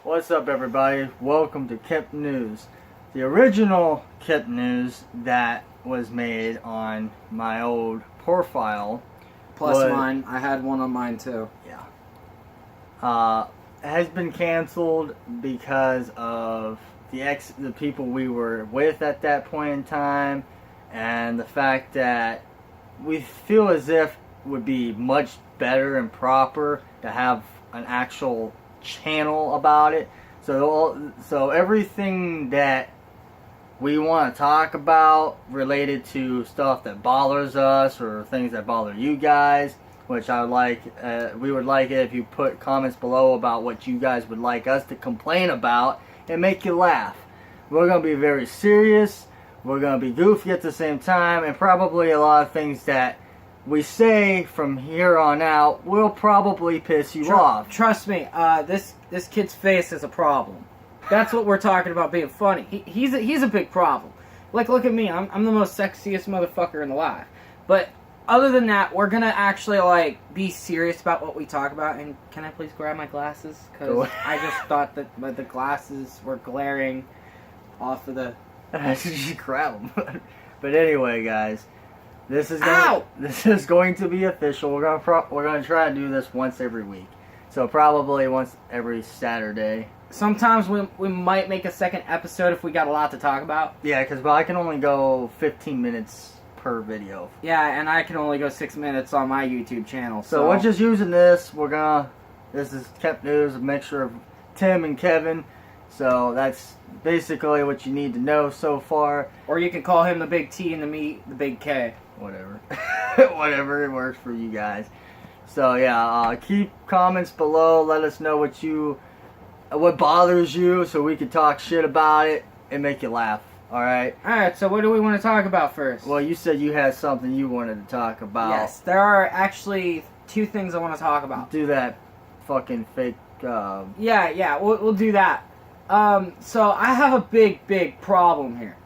What's up, everybody? Welcome to Kip News. The original Kip News that was made on my old profile. Plus mine. I had one on mine too. Yeah. Has been canceled because of the people we were with at that point in time, and the fact that we feel as if it would be much better and proper to have an actual channel about it. So everything that we want to talk about related to stuff that bothers us or things that bother you guys, which I would like, we would like it if you put comments below about what you guys would like us to complain about and make you laugh. We're going to be very serious, we're going to be goofy at the same time, and probably a lot of things that we say from here on out will probably piss you off. Trust me, this kid's face is a problem. That's what we're talking about being funny. He's a big problem. Like, look at me. I'm the most sexiest motherfucker in the life. But other than that, we're gonna actually like be serious about what we talk about. And can I please grab my glasses? Because I just thought that the glasses were glaring off of the. I should grab them. But anyway, guys. This is going to be official. We're gonna try to do this once every week, so probably once every Saturday. Sometimes we might make a second episode if we got a lot to talk about. Yeah, because I can only go 15 minutes per video. Yeah, and I can only go 6 minutes on my YouTube channel. So we're just using this. This is Kip News, a mixture of Tim and Kevin. So that's basically what you need to know so far. Or you can call him the Big T and me the Big K. Whatever. Whatever it works for you guys. So yeah, keep comments below. Let us know what bothers you, so we can talk shit about it and make you laugh. Alright? Alright, so what do we want to talk about first? Well, you said you had something you wanted to talk about. Yes, there are actually 2 things I want to talk about. Do that fucking fake, Yeah, we'll do that. So I have a big problem here.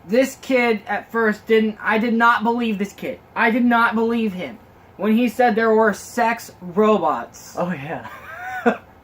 This kid, at first, I did not believe this kid. I did not believe him when he said there were sex robots. Oh, yeah.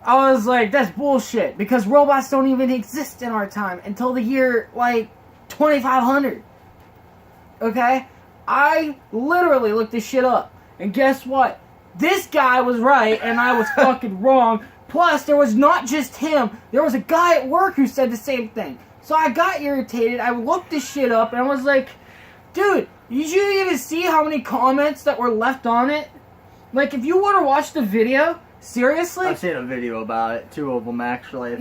I was like, that's bullshit, because robots don't even exist in our time until the year, like, 2500. Okay? I literally looked this shit up. And guess what? This guy was right, and I was fucking wrong. Plus, there was not just him. There was a guy at work who said the same thing. So I got irritated. I looked this shit up, and I was like, dude, did you even see how many comments that were left on it? Like, if you want to watch the video, seriously? I've seen a video about it. 2 of them, actually.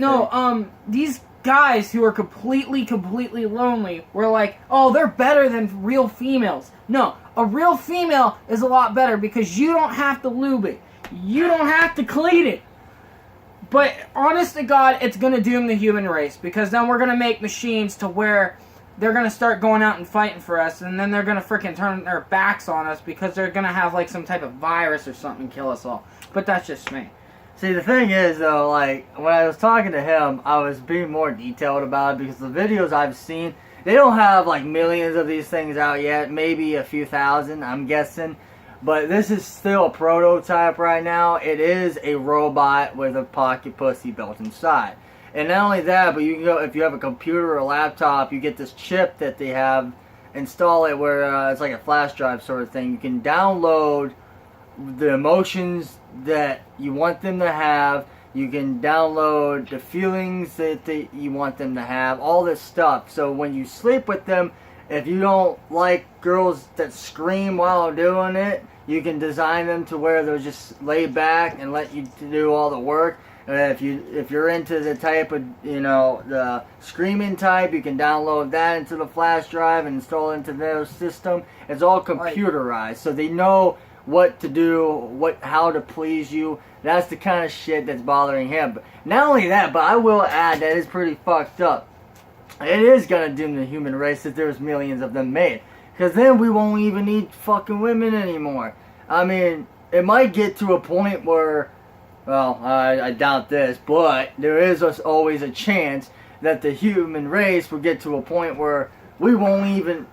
These guys who are completely lonely were like, oh, they're better than real females. No, a real female is a lot better because you don't have to lube it. You don't have to clean it. But, honest to God, it's going to doom the human race. Because then we're going to make machines to where they're going to start going out and fighting for us. And then they're going to freaking turn their backs on us because they're going to have, like, some type of virus or something and kill us all. But that's just me. See, the thing is, though, like, when I was talking to him, I was being more detailed about it. Because the videos I've seen, they don't have, like, millions of these things out yet. Maybe a few thousand, I'm guessing. But this is still a prototype right now. It is a robot with a pocket pussy built inside. And not only that, but you can go, if you have a computer or a laptop, you get this chip that they have, install it where it's like a flash drive sort of thing. You can download the emotions that you want them to have. You can download the feelings that you want them to have. All this stuff. So when you sleep with them, if you don't like girls that scream while doing it, you can design them to where they'll just lay back and let you do all the work. And if you're into the type of, the screaming type, you can download that into the flash drive and install it into their system. It's all computerized, so they know what to do, how to please you. That's the kind of shit that's bothering him. But not only that, but I will add that it's pretty fucked up. It is gonna doom the human race if there's millions of them made. Because then we won't even need fucking women anymore. I mean, it might get to a point where, well, I doubt this, but there is always a chance that the human race will get to a point where we won't even,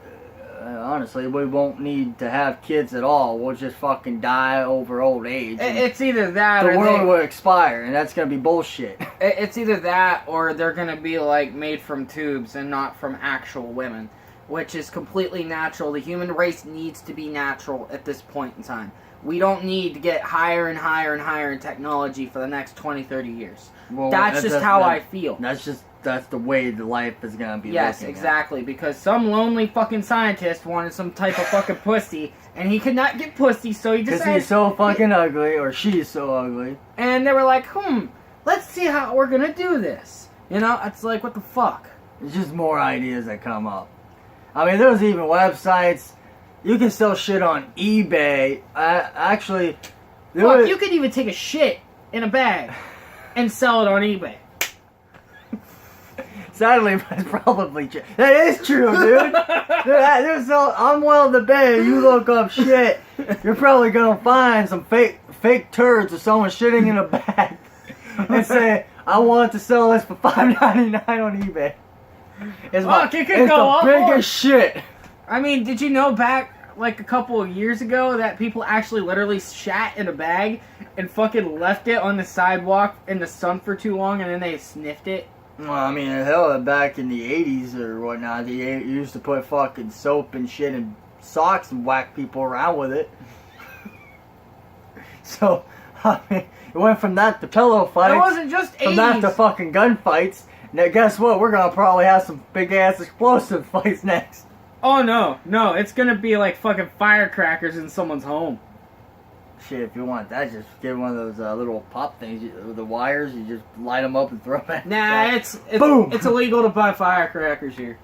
honestly, we won't need to have kids at all. We'll just fucking die over old age. It's either that or... The world will expire, and that's going to be bullshit. It's either that or they're gonna be like made from tubes and not from actual women, which is completely natural. The human race needs to be natural at this point in time. We don't need to get higher and higher and higher in technology for the next 20, 30 years. Well, That's just how I feel. That's the way the life is gonna be. Yes, looking exactly. Because some lonely fucking scientist wanted some type of fucking pussy, and he could not get pussy, so he Because decided. he's so fucking ugly, or she's so ugly. And they were like, let's see how we're gonna do this. You know, it's like, what the fuck? It's just more ideas that come up. I mean, there's even websites. You can sell shit on eBay. Actually, Fuck, you could even take a shit in a bag and sell it on eBay. Sadly, that's probably true. That is true, dude. I'm willing to bet you look up shit, you're probably gonna find some fake turds of someone shitting in a bag and say, "I want to sell this for $5.99 on eBay." It's the biggest shit. I mean, did you know back like a couple of years ago that people actually literally shat in a bag and fucking left it on the sidewalk in the sun for too long and then they sniffed it? Well, I mean, hell, back in the 80s or whatnot, they used to put fucking soap and shit in socks and whack people around with it. So, I mean, it went from that to pillow fights. It wasn't just 80s. From that to fucking gunfights. Now, guess what? We're gonna probably have some big-ass explosive fights next. Oh, no. It's gonna be like fucking firecrackers in someone's home. Shit, if you want that, just get one of those little pop things with the wires. You just light them up and throw them at Nah, Boom! It's illegal to buy firecrackers here.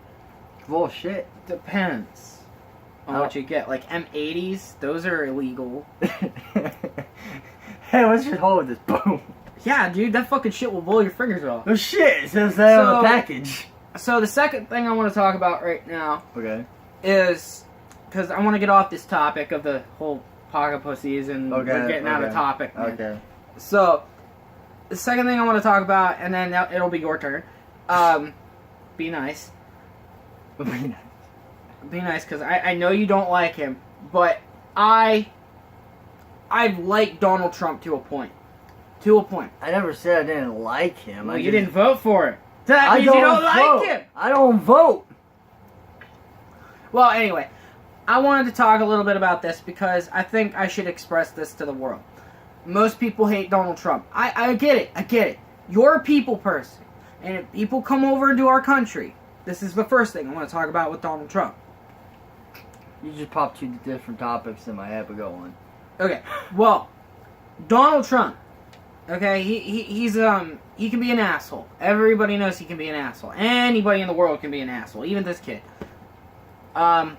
Bullshit. Depends on what you get. Like M80s, those are illegal. Hey, let's just hold this. Boom. Yeah, dude, that fucking shit will blow your fingers off. Oh shit, it says that on the package. So the second thing I want to talk about right now is, because I want to get off this topic of the whole pocket pussies and we're getting out of topic. Man. Okay. So, the second thing I want to talk about, and then it'll be your turn. Be nice. Be nice, because I know you don't like him, but I've liked Donald Trump to a point. I never said I didn't like him. Well, you didn't vote for him. That means you don't like him. I don't vote. Well, anyway, I wanted to talk a little bit about this because I think I should express this to the world. Most people hate Donald Trump. I get it. You're a people person. And if people come over into our country, this is the first thing I want to talk about with Donald Trump. You just popped two different topics in my head, but go on. Okay, well, Donald Trump. Okay, he can be an asshole. Everybody knows he can be an asshole. Anybody in the world can be an asshole, even this kid. I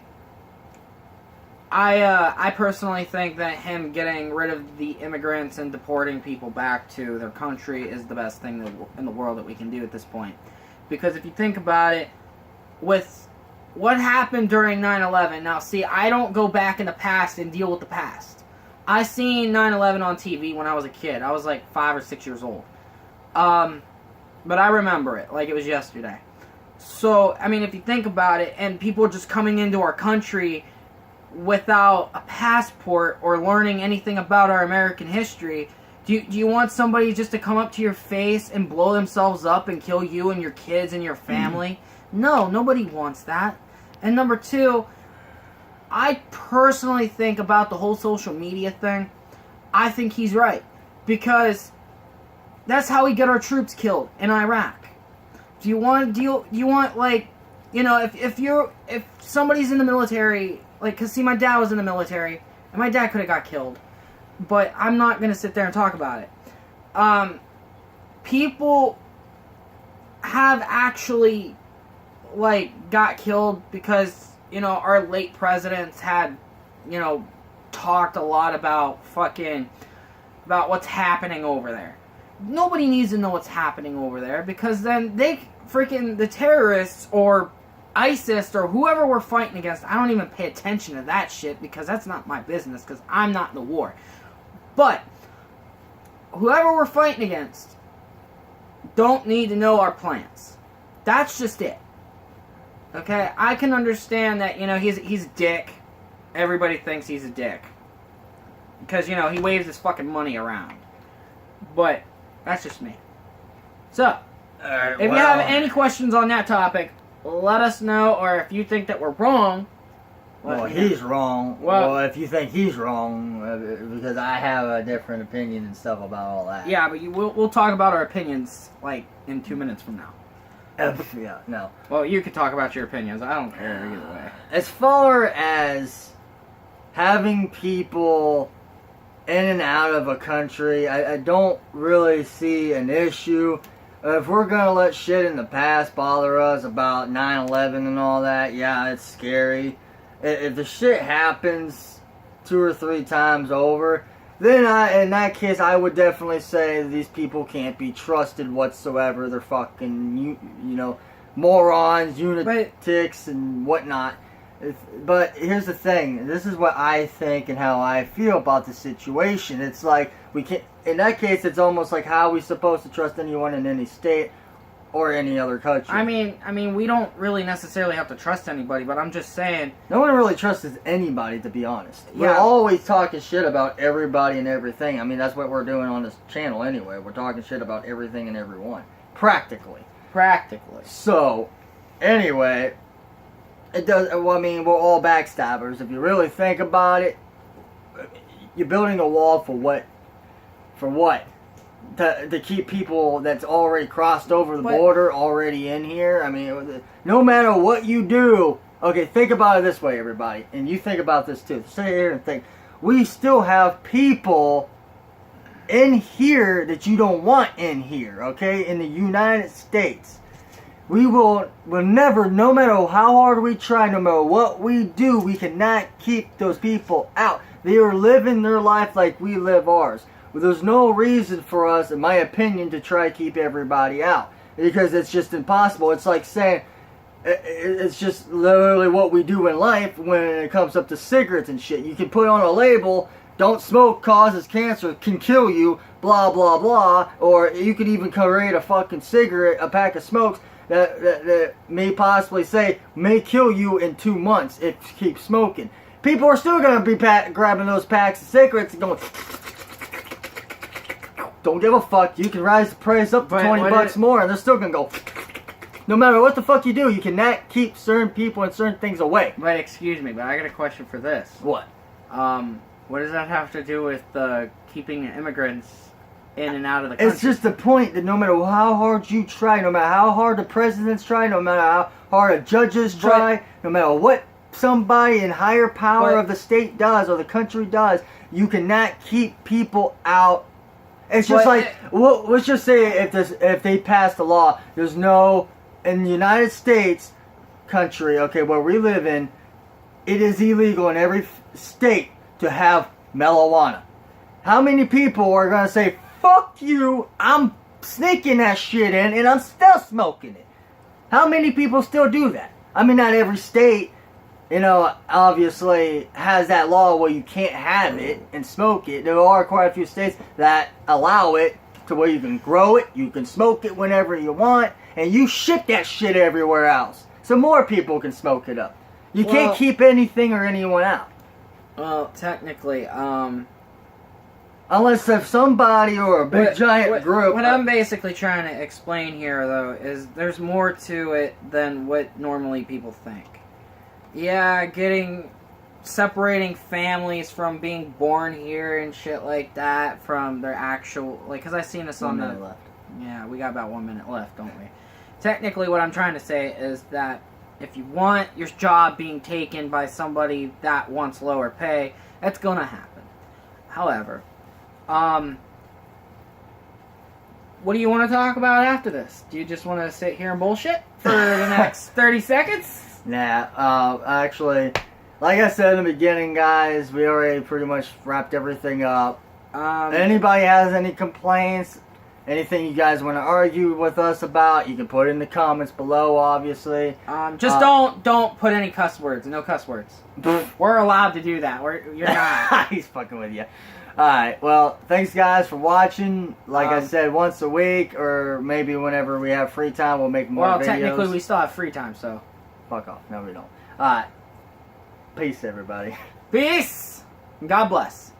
personally think that him getting rid of the immigrants and deporting people back to their country is the best thing in the world that we can do at this point. Because if you think about it, with what happened during 9/11, now see, I don't go back in the past and deal with the past. I seen 9/11 on TV when I was a kid. I was like 5 or 6 years old. But I remember it like it was yesterday. So, I mean, if you think about it, and people just coming into our country without a passport or learning anything about our American history, do you want somebody just to come up to your face and blow themselves up and kill you and your kids and your family? No, nobody wants that. And number two, I personally think about the whole social media thing, I think he's right. Because that's how we get our troops killed in Iraq. Do you want like, you know, if somebody's in the military, like, cause see, my dad was in the military, and my dad could have got killed, but I'm not gonna sit there and talk about it. People have actually, like, got killed because, you know, our late presidents had, you know, talked a lot about about what's happening over there. Nobody needs to know what's happening over there, because then the terrorists or ISIS or whoever we're fighting against, I don't even pay attention to that shit because that's not my business because I'm not in the war. But whoever we're fighting against don't need to know our plans. That's just it. Okay? I can understand that, you know, he's a dick. Everybody thinks he's a dick. Because, you know, he waves his fucking money around. But that's just me. So, if you have any questions on that topic, let us know, or if you think that we're wrong. Well, he's wrong. Well, If you think he's wrong, because I have a different opinion and stuff about all that. Yeah, but we'll talk about our opinions, like, in 2 minutes from now. Yeah, no. Well, you can talk about your opinions. I don't care either way. As far as having people in and out of a country, I don't really see an issue. If we're going to let shit in the past bother us about 9/11 and all that, yeah, it's scary. If the shit happens 2 or 3 times over, then in that case, I would definitely say these people can't be trusted whatsoever. They're fucking, morons, lunatics, and whatnot. But here's the thing. This is what I think and how I feel about the situation. It's like, we can't, in that case, it's almost like how are we supposed to trust anyone in any state or any other country? I mean, we don't really necessarily have to trust anybody, but I'm just saying. No one really trusts anybody, to be honest. Yeah. We're always talking shit about everybody and everything. I mean, that's what we're doing on this channel anyway. We're talking shit about everything and everyone. Practically. So, anyway, it does. Well, I mean, we're all backstabbers. If you really think about it, you're building a wall for what? For what? To keep people that's already crossed over the border already in here? I mean, no matter what you do, okay, think about it this way, everybody, and you think about this too. Sit here and think. We still have people in here that you don't want in here, okay? In the United States. We will never, no matter how hard we try, no matter what we do, we cannot keep those people out. They are living their life like we live ours. Well, there's no reason for us, in my opinion, to try to keep everybody out. Because it's just impossible. It's like saying, it's just literally what we do in life when it comes up to cigarettes and shit. You can put on a label, don't smoke, causes cancer, can kill you, blah, blah, blah. Or you could even create a fucking cigarette, a pack of smokes, that may possibly say, may kill you in 2 months if you keep smoking. People are still going to be grabbing those packs of cigarettes and going, don't give a fuck, you can rise the price up to $20 more, and they're still going to go, no matter what the fuck you do, you cannot keep certain people and certain things away. But excuse me, but I got a question for this. What? What does that have to do with keeping immigrants in and out of the country? It's just the point that no matter how hard you try, no matter how hard the presidents try, no matter how hard the judges try, no matter what somebody in higher power of the state does or the country does, you cannot keep people out. It's just like, let's just say if they passed a law, there's no, in the United States country, okay, where we live in, it is illegal in every state to have marijuana. How many people are going to say, fuck you, I'm sneaking that shit in and I'm still smoking it? How many people still do that? I mean, not every state, obviously has that law where you can't have it and smoke it. There are quite a few states that allow it to where you can grow it, you can smoke it whenever you want, and you ship that shit everywhere else. So more people can smoke it up. You can't keep anything or anyone out. Well, technically, unless if somebody or a big giant group. What I'm basically trying to explain here, though, is there's more to it than what normally people think. Yeah, separating families from being born here and shit like that from their actual, because I seen this on the. 1 minute left. Yeah, we got about 1 minute left, don't we? Technically, what I'm trying to say is that if you want your job being taken by somebody that wants lower pay, that's gonna happen. However, what do you want to talk about after this? Do you just want to sit here and bullshit for the next 30 seconds? Nah, actually, like I said in the beginning, guys, we already pretty much wrapped everything up. Anybody has any complaints, anything you guys want to argue with us about, you can put it in the comments below, obviously. Just don't put any cuss words. No cuss words. We're allowed to do that. You're not. He's fucking with you. Alright, well, thanks guys for watching. Like I said, once a week, or maybe whenever we have free time, we'll make more videos. Well, technically we still have free time, so. Fuck off. No, we don't. Alright. Peace, everybody. Peace! God bless.